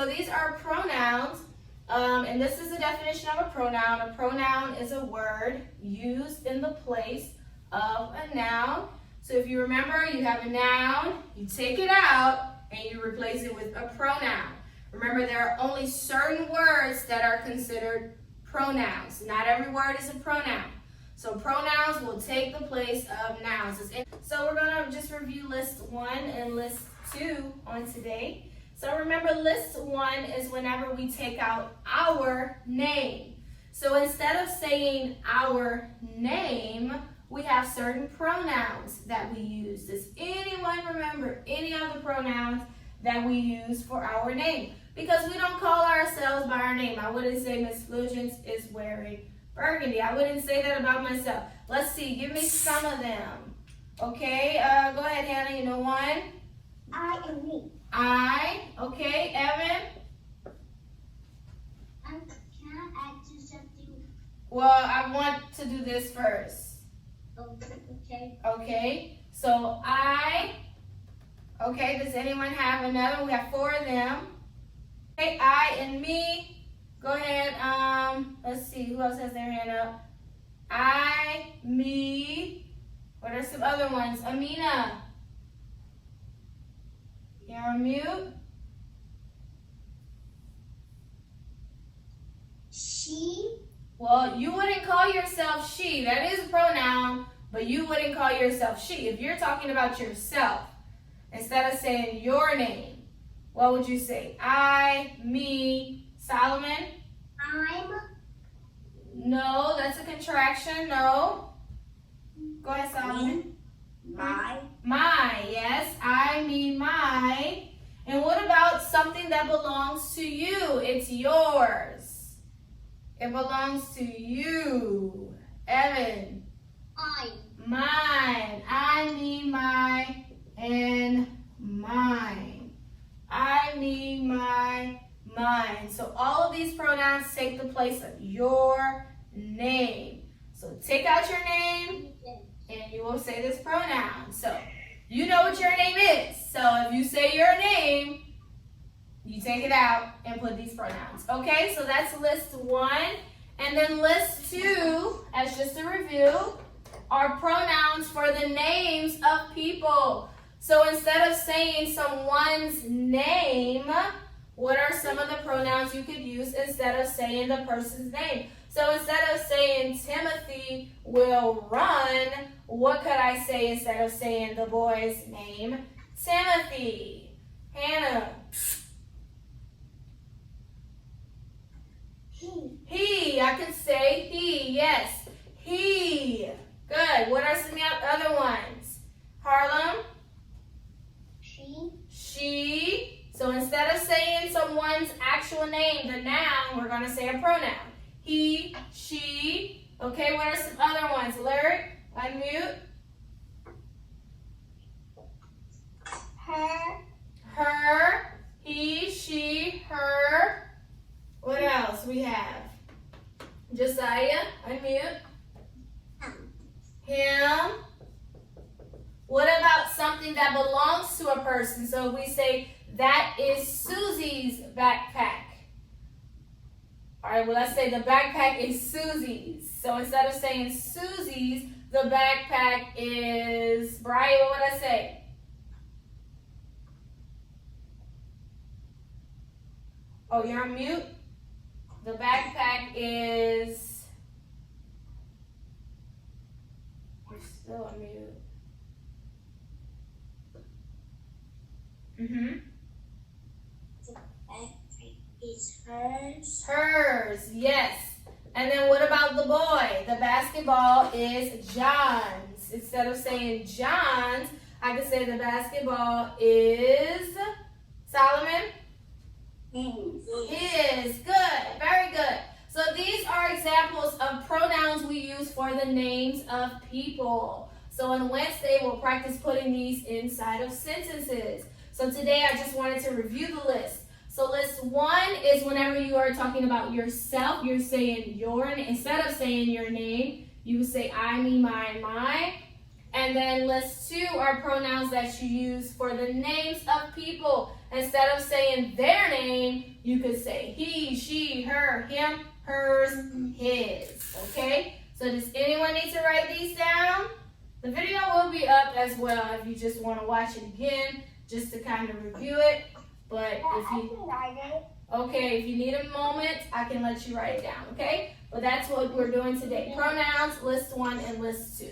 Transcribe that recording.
So these are pronouns, and this is the definition of a pronoun. A pronoun is a word used in the place of a noun. So if you remember, you have a noun, you take it out, and you replace it with a pronoun. Remember, there are only certain words that are considered pronouns. Not every word is a pronoun. So pronouns will take the place of nouns. So we're going to just review list 1 and list 2 on today. So remember, list 1 is whenever we take out our name. So instead of saying our name, we have certain pronouns that we use. Does anyone remember any of the pronouns that we use for our name? Because we don't call ourselves by our name. I wouldn't say Miss Fulgence is wearing burgundy. I wouldn't say that about myself. Let's see. Give me some of them. Okay. Go ahead, Hannah. You know one? I and me. I. Okay. Evan? Can I add to something? Well, I want to do this first. Okay. Okay. So I. Okay. Does anyone have another? We have 4 of them. Okay. I and me. Go ahead. Let's see. Who else has their hand up? I, me. What are some other ones? Amina. You're on mute. She. Well, you wouldn't call yourself she. That is a pronoun, but you wouldn't call yourself she. If you're talking about yourself, instead of saying your name, what would you say? I, me. Solomon? I'm. No, that's a contraction. No. Go ahead, Solomon. My. My, yes. I, me, my. And what about something that belongs to you? It's yours. It belongs to you. Evan. Mine. I, me, my, and mine. I, me, my, mine. So all of these pronouns take the place of your name. So take out your name and you will say this pronoun. So you know what your name is. So if you say your name, you take it out and put these pronouns. Okay, so that's list 1. And then list 2, as just a review, are pronouns for the names of people. So instead of saying someone's name, what are some of the pronouns you could use instead of saying the person's name? So instead of saying Timothy will run, what could I say instead of saying the boy's name? Timothy. Hannah. He. I could say he. Yes. He. Good. What are some other ones? Harlem. She. So instead of saying someone's actual name, the noun, we're going to say a pronoun. He, she. Okay, what are some other ones? Lyric, unmute. Her, he, she, her. What else we have? Josiah, unmute. Him. What about something that belongs to a person? So if we say, that is Susie's backpack. All right, well, let's say the backpack is Susie's. So instead of saying Susie's, the backpack is, Brian, what would I say? Oh, you're on mute? The backpack is, you're still on mute. Is hers. Hers, yes. And then what about the boy? The basketball is John's. Instead of saying John's, I could say the basketball is Solomon. His. Good. Very good. So these are examples of pronouns we use for the names of people. So on Wednesday, we'll practice putting these inside of sentences. So today, I just wanted to review the list. So list 1 is whenever you are talking about yourself, you're saying your name. Instead of saying your name, you would say I, me, mine, my. And then list 2 are pronouns that you use for the names of people. instead of saying their name, you could say he, she, her, him, hers, his. Okay? So does anyone need to write these down? The video will be up as well if you just want to watch it again, just to kind of review it. But if you need a moment, I can let you write it down, okay? But that's what we're doing today. Pronouns, list 1 and list 2.